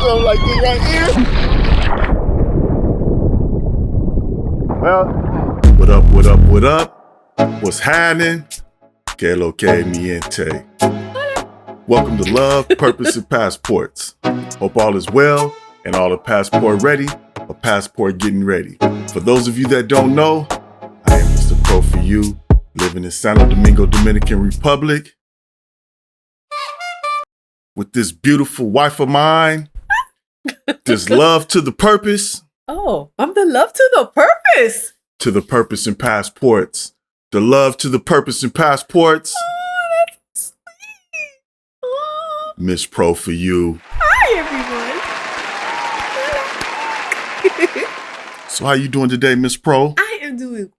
something like this right here. Well, what up, what up, what up? What's happening? Que lo que miente. Welcome to Love, Purpose, and Passports. Hope all is well and all the passport ready, or passport getting ready. For those of you that don't know, I am Mr. Pro for you, living in Santo Domingo, Dominican Republic, with this beautiful wife of mine, this love to the purpose. Oh, I'm the love to the purpose. To the purpose and passports. The love to the purpose and passports. Oh, that's sweet. Oh. Miss Pro for you. Hi, everyone. So how you doing today, Miss Pro? I am doing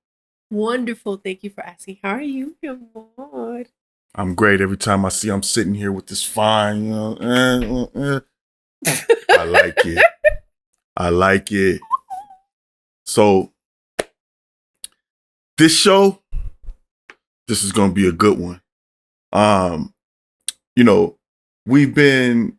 wonderful. Thank you for asking. How are you, Amor? I'm great. Every time I see I'm sitting here with this fine, I like it. I like it. So this show, this is going to be a good one. We've been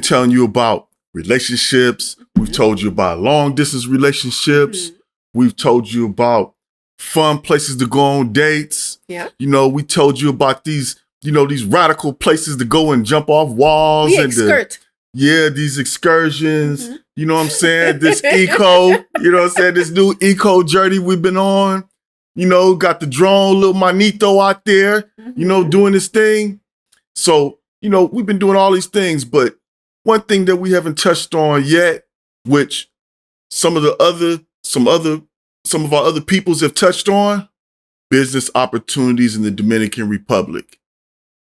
telling you about relationships. We've told you about long distance relationships. We've told you about fun places to go on dates. Yeah. We told you about these radical places to go and jump off walls. These excursions. Mm-hmm. You know what I'm saying? This this new eco journey we've been on. Got the drone, little Manito out there, doing this thing. So, we've been doing all these things, but one thing that we haven't touched on yet, which some of our other peoples have touched on, business opportunities in the Dominican Republic.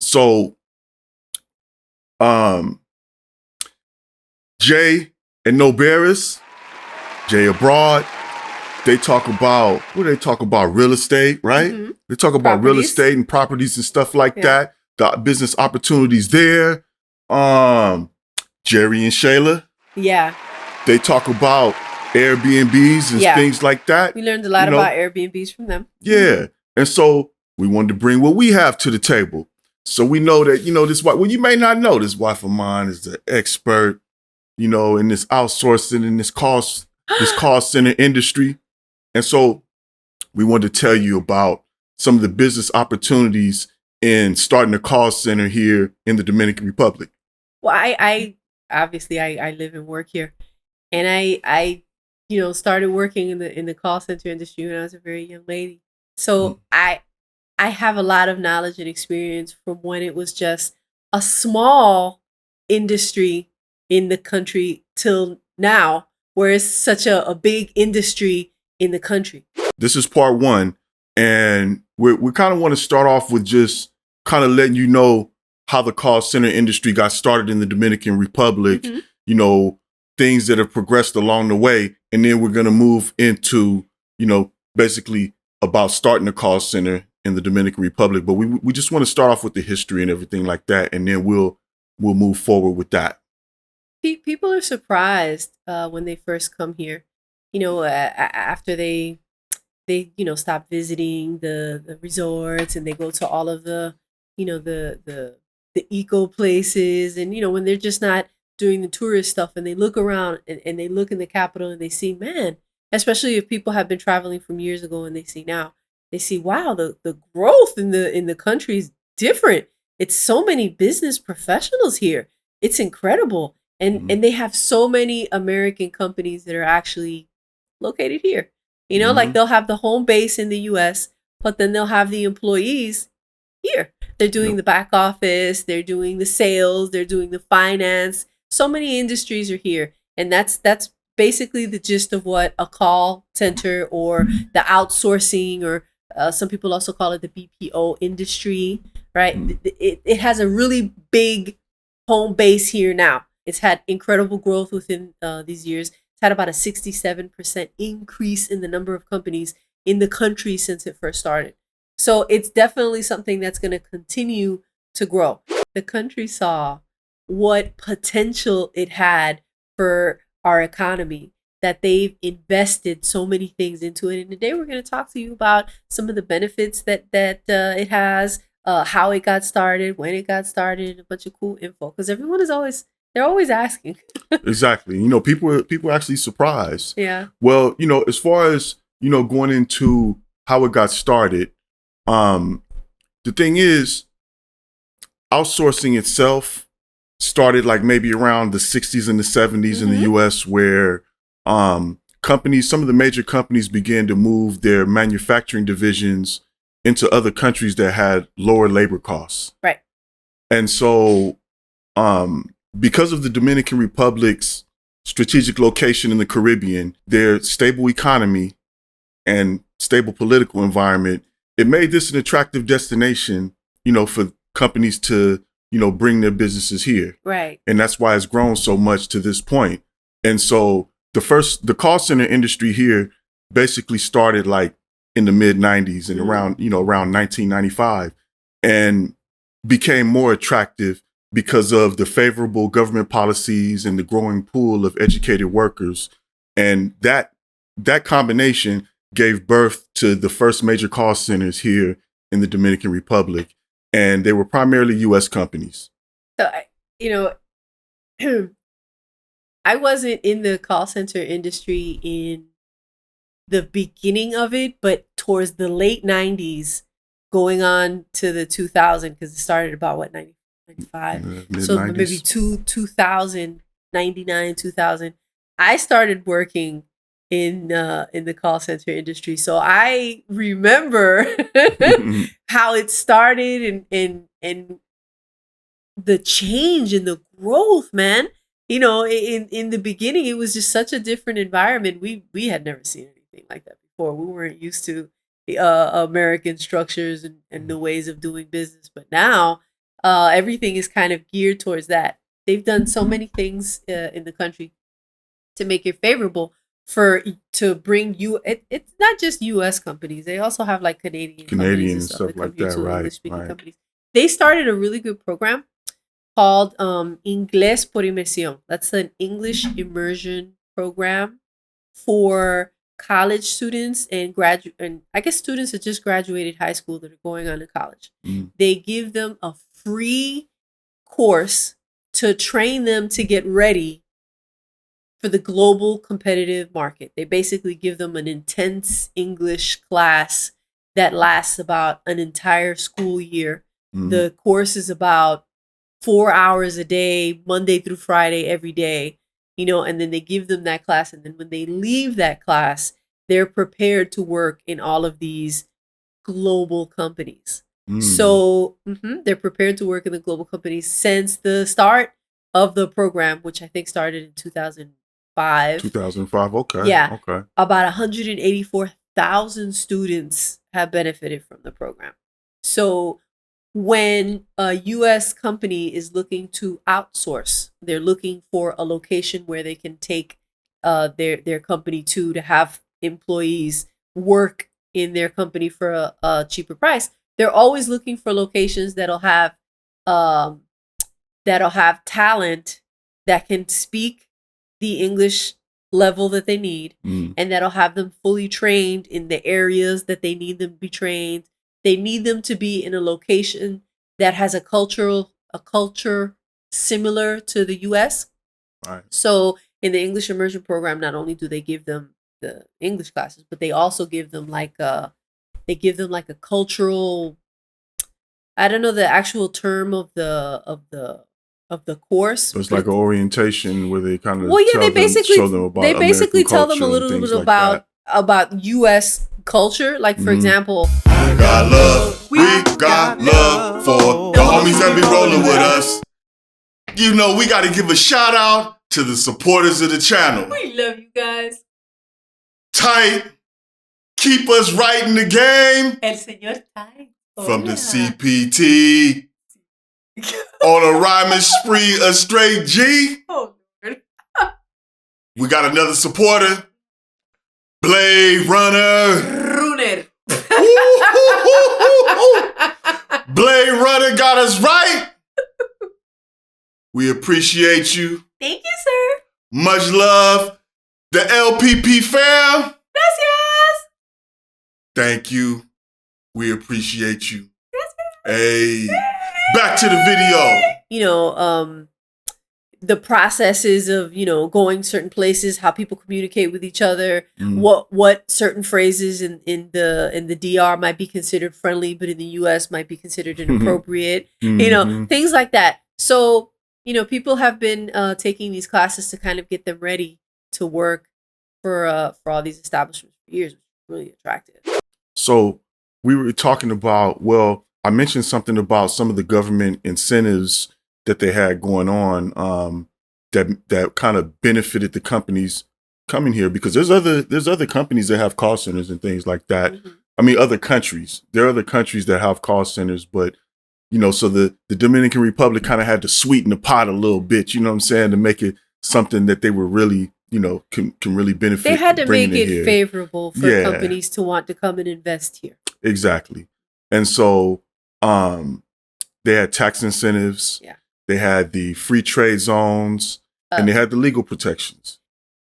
So, Jay and Noberis, Jay Abroad, they talk about real estate, right? Mm-hmm. They talk about real estate and properties and stuff like that. The business opportunities there. Jerry and Shayla. Yeah. They talk about Airbnbs and things like that. We learned a lot about Airbnbs from them. Yeah. And so we wanted to bring what we have to the table. So we know that, this wife, well, you may not know this wife of mine is the expert, in this outsourcing and this call center industry. And so we wanted to tell you about some of the business opportunities in starting a call center here in the Dominican Republic. Well, I obviously live and work here, and I started working in the call center industry when I was a very young lady. So I have a lot of knowledge and experience from when it was just a small industry in the country till now, where it's such a big industry in the country. This is part one, and we kind of want to start off with just kind of letting you know how the call center industry got started in the Dominican Republic, things that have progressed along the way. And then we're going to move into, basically about starting a call center in the Dominican Republic. But we just want to start off with the history and everything like that. And then we'll move forward with that. People are surprised when they first come here, after they stop visiting the resorts and they go to all of the the eco places, and when they're just not doing the tourist stuff, and they look around and they look in the capital and they see, man, especially if people have been traveling from years ago and they see now, they see, wow, the growth in the country is different. It's so many business professionals here. It's incredible. And they have so many American companies that are actually located here. Like they'll have the home base in the US, but then they'll have the employees here. They're doing the back office, they're doing the sales, they're doing the finance. So many industries are here. And that's basically the gist of what a call center or the outsourcing, or some people also call it the BPO industry, right? It has a really big home base here now. It's had incredible growth within these years. It's had about a 67% increase in the number of companies in the country since it first started. So it's definitely something that's going to continue to grow. The country saw what potential it had for our economy, that they've invested so many things into it. And today we're going to talk to you about some of the benefits that it has, how it got started, when it got started, a bunch of cool info. Because everyone is always They're always asking. Exactly. You know, people are actually surprised. Yeah. Well, you know, as far as, you know, going into how it got started, the thing is, outsourcing itself started like maybe around the 60s and the 70s in the US, where companies, some of the major companies began to move their manufacturing divisions into other countries that had lower labor costs. Right. And so because of the Dominican Republic's strategic location in the Caribbean, their stable economy and stable political environment, it made this an attractive destination, you know, for companies to, you know, bring their businesses here. Right. And that's why it's grown so much to this point. And so the call center industry here basically started like in the mid 90s and around 1995, and became more attractive because of the favorable government policies and the growing pool of educated workers. And that combination gave birth to the first major call centers here in the Dominican Republic. And they were primarily U.S. companies. So, I wasn't in the call center industry in the beginning of it, but towards the late 90s, going on to the 2000, because it started about, 95? So maybe 2000, 99, 2000. I started working in the call center industry. So I remember how it started and the change and the growth, man. You know, in the beginning, it was just such a different environment. We had never seen anything like that before. We weren't used to American structures and the ways of doing business. But now everything is kind of geared towards that. They've done so many things in the country to make it favorable to bring you. It's not just U.S. companies. They also have like Canadian and stuff like that, right? English-speaking companies. They started a really good program called Inglés por Inmersión. That's an English immersion program for college students and I guess students that just graduated high school that are going on to college. They give them a free course to train them to get ready for the global competitive market. They basically give them an intense English class that lasts about an entire school year. The course is about 4 hours a day, Monday through Friday, every day, and then they give them that class. And then when they leave that class, they're prepared to work in all of these global companies. So they're prepared to work in the global companies since the start of the program, which I think started in 2005. 2005, okay. Yeah. Okay. About 184,000 students have benefited from the program. So when a U.S. company is looking to outsource, they're looking for a location where they can take their company to have employees work in their company for a cheaper price. They're always looking for locations that'll have talent that can speak the English level that they need, and that'll have them fully trained in the areas that they need them to be trained. They need them to be in a location that has a culture similar to the U.S. Right. So in the English immersion program, not only do they give them the English classes, but they also give them like a cultural, I don't know the actual term of the course. So it's like an orientation where they kind of show them about they basically American tell them a little bit like about U.S. culture. Like for example, we got love for the homies that be rolling with us. We got to give a shout out to the supporters of the channel. We love you guys. Tight, keep us right in the game. El señor Tight. From the CPT. On a rhyming spree, a straight G. Oh, Lord. We got another supporter, Blade Runner. Blade Runner got us right. We appreciate you. Thank you, sir. Much love. The LPP fam. Gracias. Thank you. We appreciate you. Hey. Back to the video. the processes of, going certain places, how people communicate with each other, what certain phrases in the DR might be considered friendly, but in the US might be considered inappropriate, things like that. So, people have been taking these classes to kind of get them ready to work for all these establishments for years, which is really attractive. So we were talking about, I mentioned something about some of the government incentives that they had going on that kind of benefited the companies coming here, because there's other companies that have call centers and things like that. I mean, other countries. There are other countries that have call centers, but so the Dominican Republic kind of had to sweeten the pot a little bit, you know what I'm saying, to make it something that they were really, can really benefit. They had to make it favorable for companies to want to come and invest here. Exactly. And so they had tax incentives. Yeah. They had the free trade zones, and they had the legal protections.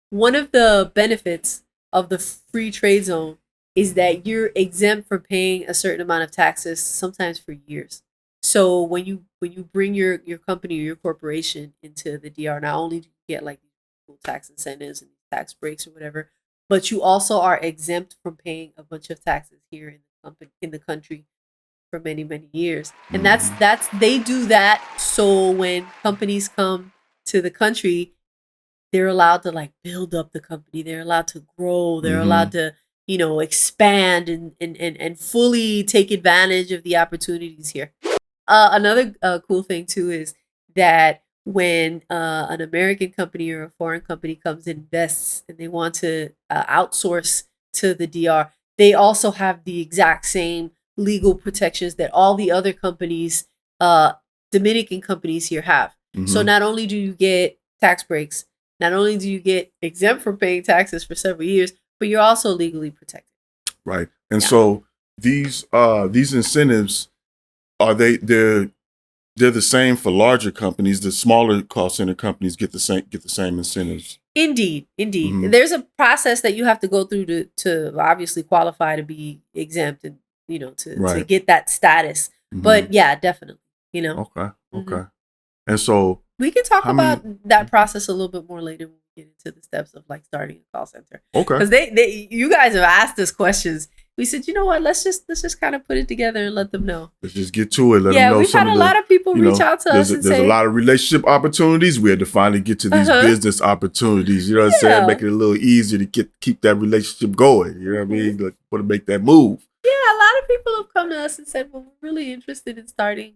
One of the benefits of the free trade zone is that you're exempt from paying a certain amount of taxes, sometimes for years. So when you bring your company or your corporation into the DR, not only do you get like tax incentives and tax breaks or whatever, but you also are exempt from paying a bunch of taxes here in the country for many, many years. And that's they do that so when companies come to the country, they're allowed to like build up the company. They're allowed to grow. They're allowed to, expand and fully take advantage of the opportunities here. Another cool thing too is that when an American company or a foreign company comes and invests and they want to outsource to the DR, they also have the exact same legal protections that all the other companies, Dominican companies here have. So not only do you get tax breaks, not only do you get exempt from paying taxes for several years, but you're also legally protected. Right. And so these incentives, they're the same for larger companies. The smaller call center companies get the same incentives. Indeed. There's a process that you have to go through to obviously qualify to be exempt and to get that status. But yeah, definitely. Okay. And so we can talk about that process a little bit more later when we get into the steps of like starting a call center. Okay. Because you guys have asked us questions. We said, you know what? Let's just kind of put it together and let them know. Let's just get to it. Let them know. We've had a lot of people reach out to us and say, there's a lot of relationship opportunities. We had to finally get to these business opportunities. You know what I'm saying? Make it a little easier to keep that relationship going. You know what I mean? Like, want to make that move. Yeah, a lot of people have come to us and said, well, we're really interested in starting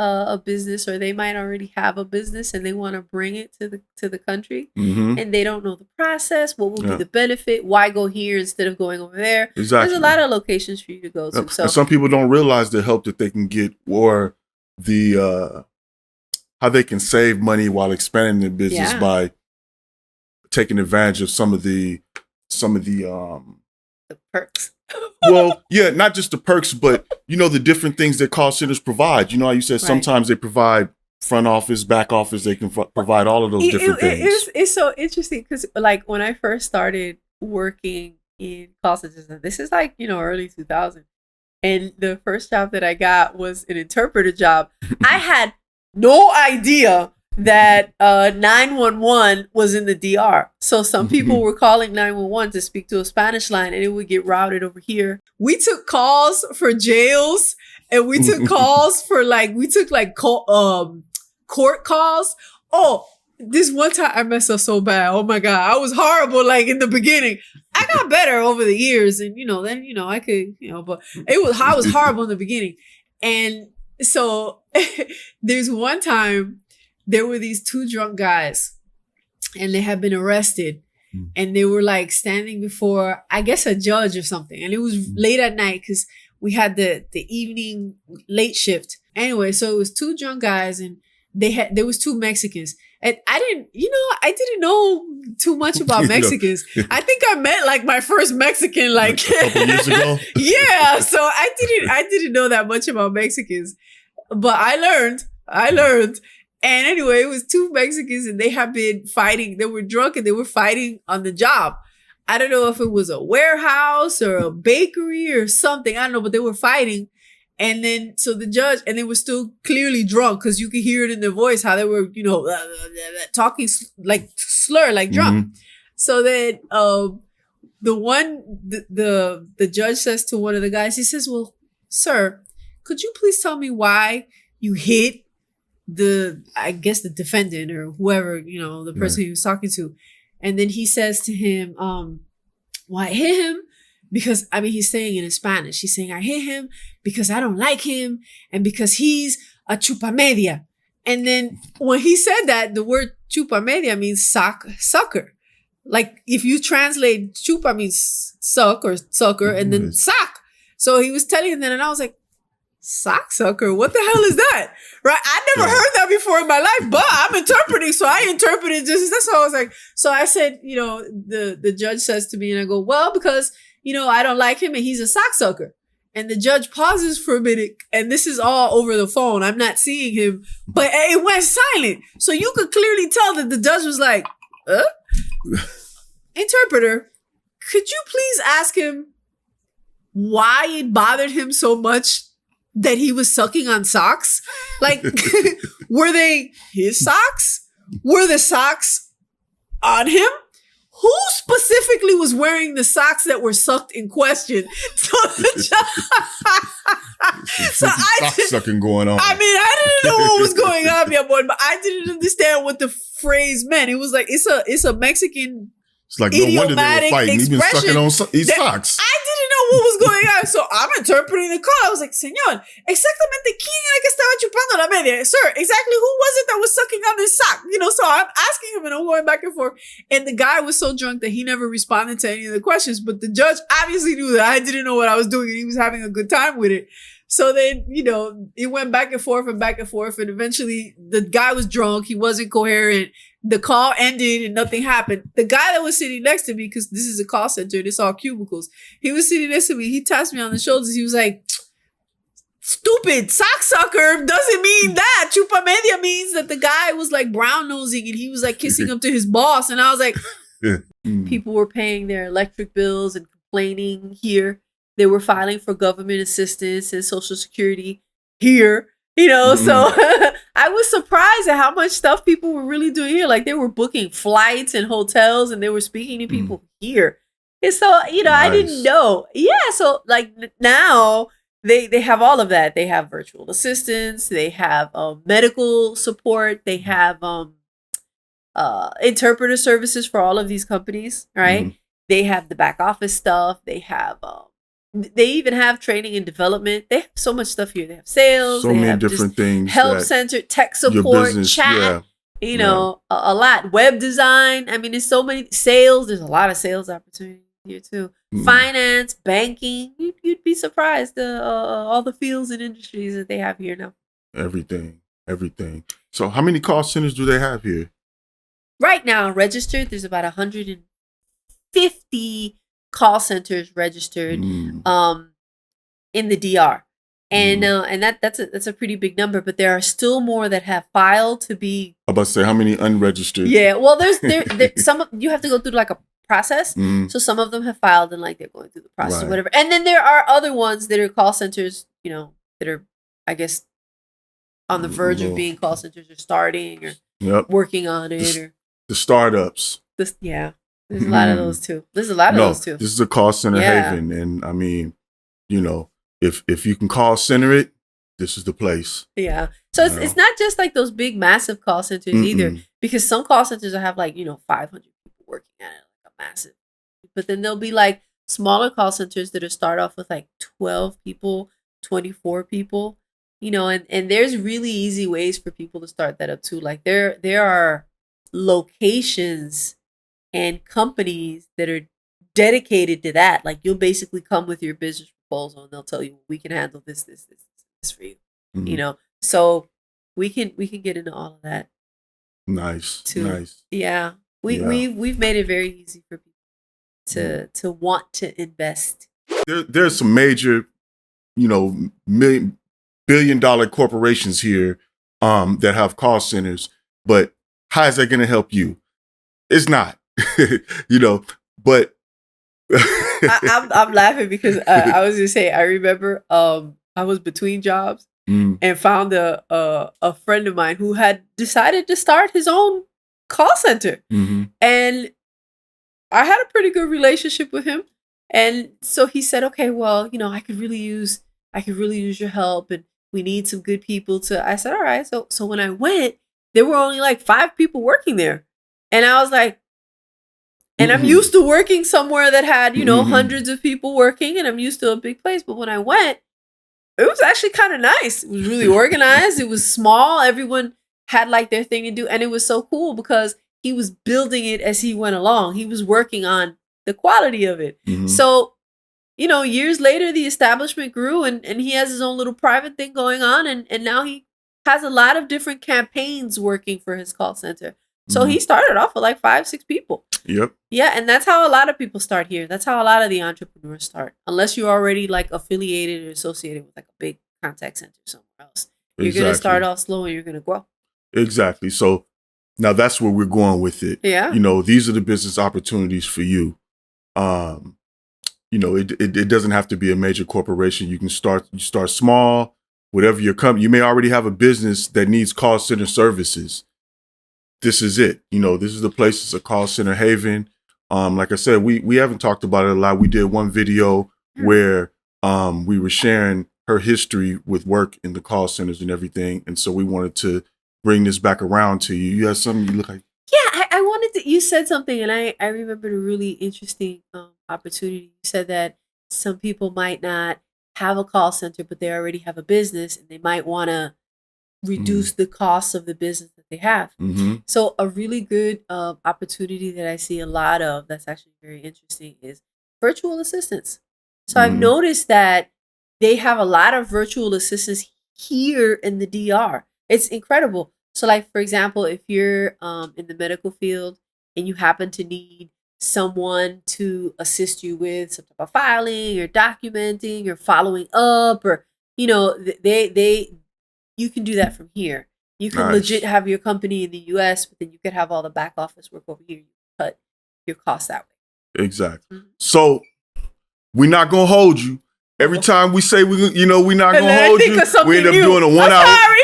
a business, or they might already have a business and they want to bring it to the country, and they don't know the process. What will be the benefit? Why go here instead of going over there? Exactly. There's a lot of locations for you to go to. So and some people don't realize the help that they can get, or the how they can save money while expanding their business by taking advantage of some of the perks. Well, yeah, not just the perks, but the different things that call centers provide. You know how you said sometimes they provide front office, back office. They can provide all of those different things. It's so interesting because, like, when I first started working in call centers, this is like early 2000s, and the first job that I got was an interpreter job. I had no idea that 911 was in the DR. So some people were calling 911 to speak to a Spanish line, and it would get routed over here. We took calls for jails, and we took calls for court calls. Oh, this one time I messed up so bad. Oh my God. I was horrible in the beginning. I got better over the years, and then I could, but I was horrible in the beginning. And so there's one time there were these two drunk guys, and they had been arrested, and they were standing before, I guess, a judge or something. And it was late at night because we had the evening late shift. Anyway, so it was two drunk guys, and there was two Mexicans. And I didn't know too much about Mexicans. I think I met my first Mexican a couple years ago. Yeah, so I didn't know that much about Mexicans, but I learned. And anyway, it was two Mexicans, and they had been fighting. They were drunk and they were fighting on the job. I don't know if it was a warehouse or a bakery or something. I don't know, but they were fighting. And then, so the judge, and they were still clearly drunk because you could hear it in their voice how they were, talking like slur, like drunk. Mm-hmm. So then, the judge says to one of the guys, he says, "Well, sir, could you please tell me why you hit the defendant or whoever, the person he was talking to?" And then he says to him, "Why I hit him? Because," he's saying in Spanish, he's saying, "I hit him because I don't like him and because he's a chupamedia." And then when he said that, the word chupamedia means sucker. Like if you translate chupa means suck or sucker, and then sock. So he was telling him that, and I was like, sock sucker? What the hell is that? Right? I never heard that before in my life, but I'm interpreting. So I interpreted just, that's how I was like, so I said, the judge says to me, and I go, "Well, because, I don't like him and he's a sock sucker." And the judge pauses for a minute, and this is all over the phone. I'm not seeing him, but it went silent. So you could clearly tell that the judge was like, "Interpreter, could you please ask him why it bothered him so much that he was sucking on socks? Like, were they his socks? Were the socks on him? Who specifically was wearing the socks that were sucked in question?" So sucking going on. I didn't know what was going on, mi amor, but I didn't understand what the phrase meant. It was like, it's a Mexican. It's like, no wonder they were fighting. He's been sucking on his socks. I didn't know what was going on. So I'm interpreting the call. I was like, "Señor, exactamente quién era que estaba chupando la media? Sir, exactly who was it that was sucking on his sock?" So I'm asking him, and I'm going back and forth. And the guy was so drunk that he never responded to any of the questions. But the judge obviously knew that I didn't know what I was doing, and he was having a good time with it. So then, it went back and forth. And eventually the guy was drunk. He wasn't coherent. The call ended and nothing happened. The guy that was sitting next to me, because this is a call center and it's all cubicles, he was sitting next to me. He tapped me on the shoulders. He was like, "Stupid sock sucker doesn't mean that. Chupamedia means that the guy was like brown nosing and he was like kissing up to his boss." And I was like, people were paying their electric bills and complaining here. They were filing for government assistance and Social Security here. So I was surprised at how much stuff people were really doing here. Like they were booking flights and hotels, and they were speaking to people here. And so, nice. I didn't know. Yeah. So like now they have all of that. They have virtual assistants. They have medical support. They have interpreter services for all of these companies, right? Mm-hmm. They have the back office stuff. They have they even have training and development. They have so much stuff here. They have sales. So many different things. Help center, tech support, business, chat, a lot. Web design. There's so many sales. There's a lot of sales opportunities here too. Mm. Finance, banking. You'd be surprised all the fields and industries that they have here now. Everything. So how many call centers do they have here? Right now, registered, there's about 150 call centers registered in the DR. And that's a pretty big number, but there are still more that have filed to be. I'm about to say, how many unregistered? Yeah, well, there's some you have to go through like a process. So some of them have filed and like they're going through the process or whatever. And then there are other ones that are call centers, that are, I guess, on the verge of being call centers or starting or working on it, or the startups. There's a lot of those too. This is a call center haven, and if you can call center it, this is the place. Yeah. So it's not just like those big massive call centers either, because some call centers will have 500 people working at it, like a massive. But then there'll be like smaller call centers that'll start off with like 12 people, 24 people, and there's really easy ways for people to start that up too. Like there are locations and companies that are dedicated to that. Like you'll basically come with your business proposal and they'll tell you, we can handle this for you. So we can get into all of that. Nice. Too. Nice. Yeah. We've made it very easy for people to want to invest. There's some major, billion-dollar corporations here that have call centers, but how is that going to help you? It's not. But I'm laughing because I was gonna say, I remember I was between jobs and found a friend of mine who had decided to start his own call center. And I had a pretty good relationship with him. And so he said, okay, well, you know, I could really use your help, and we need some good people to, I said, all right. So when I went, there were only like 5 people working there. And I was like, and I'm used to working somewhere that had, you know, hundreds of people working, and I'm used to a big place. But when I went, it was actually kind of nice. It was really organized. It was small. Everyone had like their thing to do. And it was so cool because he was building it as he went along. He was working on the quality of it. So, you know, years later, the establishment grew, and he has his own little private thing going on. And now he has a lot of different campaigns working for his call center. So he started off with like 5-6 people. Yep. Yeah, and that's how a lot of people start here. That's how a lot of the entrepreneurs start. Unless you're already like affiliated or associated with like a big contact center somewhere else. You're going to start off slow and you're going to grow. Exactly. So now that's where we're going with it. Yeah. You know, these are the business opportunities for you. You know, it doesn't have to be a major corporation. You can start small, whatever your company. You may already have a business that needs call center services. This is it. You know, this is the place. It's a call center haven. Like I said, we haven't talked about it a lot. We did one video where we were sharing her history with work in the call centers and everything. And so we wanted to bring this back around to you. You have something you look like. Yeah, I wanted to, you said something, and I remembered a really interesting opportunity. You said that some people might not have a call center, but they already have a business, and they might want to reduce the cost of the business that they have. So a really good opportunity that I see a lot of that's actually very interesting is virtual assistants. So I've noticed that they have a lot of virtual assistants here in the DR. It's incredible. So like, for example, if you're in the medical field and you happen to need someone to assist you with some type of filing or documenting or following up, or, you know, you can do that from here. You can legit have your company in the US, but then you could have all the back office work over here. You cut your costs that way. Exactly. So we're not going to hold you. Every time we say we're not going to hold you, we end up doing a 1 hour.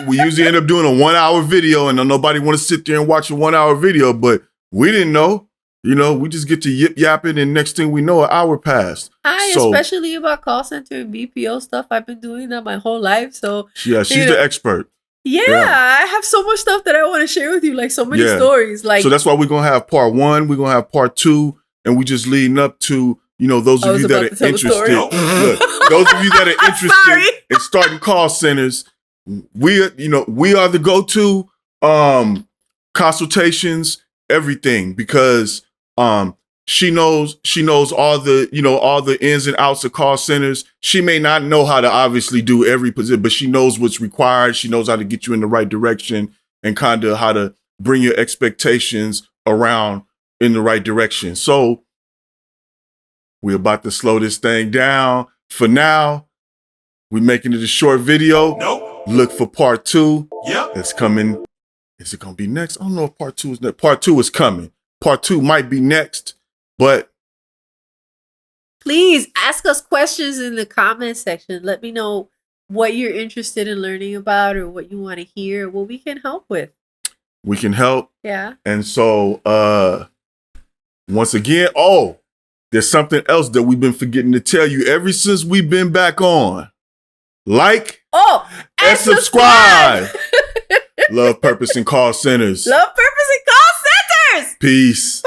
We usually end up doing a 1 hour video, and nobody want to sit there and watch a 1 hour video, but we didn't know. You know, we just get to yip yapping, and next thing we know, an hour passed. Especially about call center and BPO stuff. I've been doing that my whole life. So yeah, she's the expert. Yeah, I have so much stuff that I want to share with you, like so many stories. Like, so that's why we're gonna have part 1, we're gonna have part 2, and we just leading up to, you know, those of you that are interested. Look, those of you that are interested in starting call centers, we are the go-to consultations, everything, because she knows all the ins and outs of call centers. She may not know how to obviously do every position, but she knows what's required. She knows how to get you in the right direction and kind of how to bring your expectations around in the right direction. So we're about to slow this thing down. For now, we're making it a short video. Nope. Look for part 2. Yep. That's coming. Is it going to be next? I don't know if part 2 is next. Part 2 is coming. Part 2 might be next, but please ask us questions in the comment section. Let me know what you're interested in learning about, or what you want to hear, what we can help with. We can help. Yeah. And so, once again, there's something else that we've been forgetting to tell you ever since we've been back on. Like, and subscribe. Love, Purpose, and Call Centers. Love, Purpose, and Call Centers. Peace.